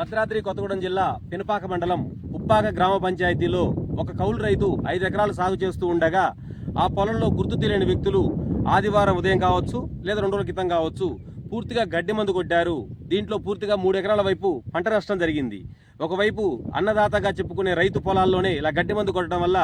భద్రాద్రి కొత్తగూడెం జిల్లా పినపాక మండలం ఉప్పాక గ్రామ పంచాయతీలో ఒక కౌలు రైతు 5 ఎకరాలు సాగు చేస్తూ ఉండగా ఆ పొలంలో గుర్తు తెలియని వ్యక్తులు ఆదివారం ఉదయం కావచ్చు లేదా 2 రోజుల క్రితం కావచ్చు పూర్తిగా గడ్డి మందు కొట్టారు. దీంట్లో పూర్తిగా 3 ఎకరాల వైపు పంట నష్టం జరిగింది. ఒకవైపు అన్నదాతగా చెప్పుకునే రైతు పొలాల్లోనే ఇలా గడ్డి మందు కొట్టడం వల్ల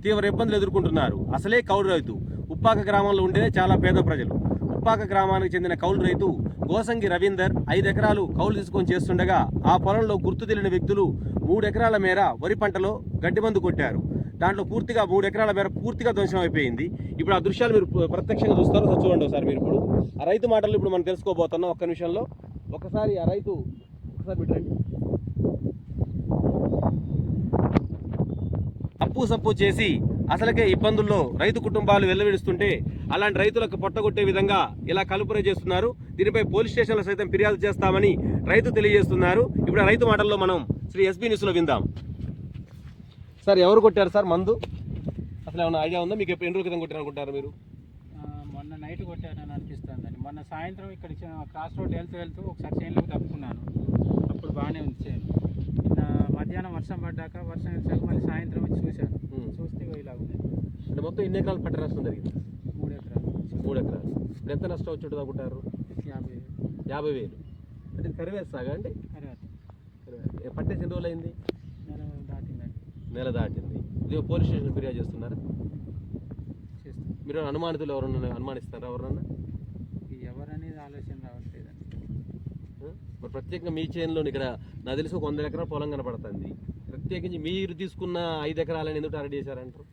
తీవ్ర ఇబ్బందులు ఎదుర్కొంటున్నారు. అసలే కౌలు రైతు ఉప్పాక గ్రామంలో ఉండేదే చాలా పేద ప్రజలు. ఉప్పాక గ్రామానికి చెందిన కౌలు రైతు గోసంగి రవీందర్ 5 ఎకరాలు కౌలు తీసుకొని చేస్తుండగా ఆ పొలంలో గుర్తు తెలియని వ్యక్తులు 3 ఎకరాల మేర వరి పంటలో గడ్డి మందు కొట్టారు. దాంట్లో పూర్తిగా 3 ఎకరాల మేర పూర్తిగా ధ్వంసం అయిపోయింది. ఇప్పుడు ఆ దృశ్యాలు మీరు ప్రత్యక్షంగా చూస్తారు. చూడండి ఒకసారి మీరు ఇప్పుడు ఆ రైతు మాటలు ఇప్పుడు మనం తెలుసుకోబోతున్నాం. ఒక్క నిమిషంలో ఒకసారి ఆ రైతు ఒకసారి పెట్టండి. అప్పు సప్పు చేసి అసలుకే ఇబ్బందుల్లో రైతు కుటుంబాలు వెల్లవిడుస్తుంటే అలాంటి రైతులకు పొట్టగొట్టే విధంగా ఇలా కలుపురే చేస్తున్నారు. దీనిపై పోలీస్ స్టేషన్లో సైతం ఫిర్యాదు చేస్తామని రైతు తెలియజేస్తున్నారు. ఇప్పుడు రైతు మాటల్లో మనం శ్రీ ఎస్బీ న్యూస్లో విందాం. సార్, ఎవరు కొట్టారు సార్ మందు? అసలు ఏమైనా ఐడియా ఉందా మీకు? ఎన్ని రోజుల క్రితం కొట్టారు అనుకుంటారు మీరు? మొన్న నైట్ కొట్టారని అనిపిస్తుందండి. మొన్న సాయంత్రం ఇక్కడ క్రాస్ రోడ్ వెళ్తూ ఒకసారి చేనులోకి తప్పుకున్నాను. అప్పుడు బాగానే ఉంది చేను. నిన్న మధ్యాహ్నం వర్షం పడ్డాక వర్షం వచ్చాక మళ్ళీ సాయంత్రం వచ్చి చూశాను. చూస్తే ఇలా ఉంది. అంటే మొత్తం ఎన్ని ఎకరాలు పంట నష్టం జరిగింది? 3 ఎకరాలు. 3 ఎకరాలు. ఇప్పుడు ఎంత నష్టం వచ్చి అనుకుంటారు? 50,000. అంటే కరివేస్ సాగా అండి? పట్టేసి ఎన్ని రోజులు అయింది? నెల దాటింది. ఇది పోలీస్ స్టేషన్ ఫిర్యాదు చేస్తున్నారా? మీరు అనుమానితులు ఎవరన్నా అనుమానిస్తారా? ఎవరన్నా ఎవరనేది ఆలోచన రావట్లేదండి. మరి ప్రత్యేకంగా మీ చేనులో ఇక్కడ నాకు తెలిసి ఒక 100 ఎకరాల పొలం కనపడుతుంది. ప్రత్యేకించి మీరు తీసుకున్న 5 ఎకరాలని ఎందుకు టార్గెట్ చేశారంటారు?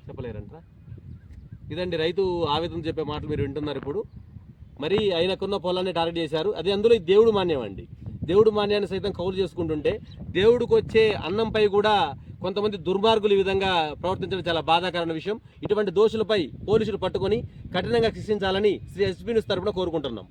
చెప్పలేరంటారా? ఇదండి రైతు ఆవేదన చెప్పే మాటలు మీరు వింటున్నారు. ఇప్పుడు మరి ఆయనకున్న పొలాన్ని టార్గెట్ చేశారు. అది అందులో దేవుడు మాన్యం అండి. దేవుడు మాన్యాన్ని సైతం కౌలు చేసుకుంటుంటే దేవుడికి వచ్చే అన్నంపై కూడా కొంతమంది దుర్మార్గులు ఈ విధంగా ప్రవర్తించడం చాలా బాధాకరమైన విషయం. ఇటువంటి దోషులపై పోలీసులు పట్టుకొని కఠినంగా శిక్షించాలని శ్రీ ఎస్బీ న్యూస్ తరపున కోరుకుంటున్నాం.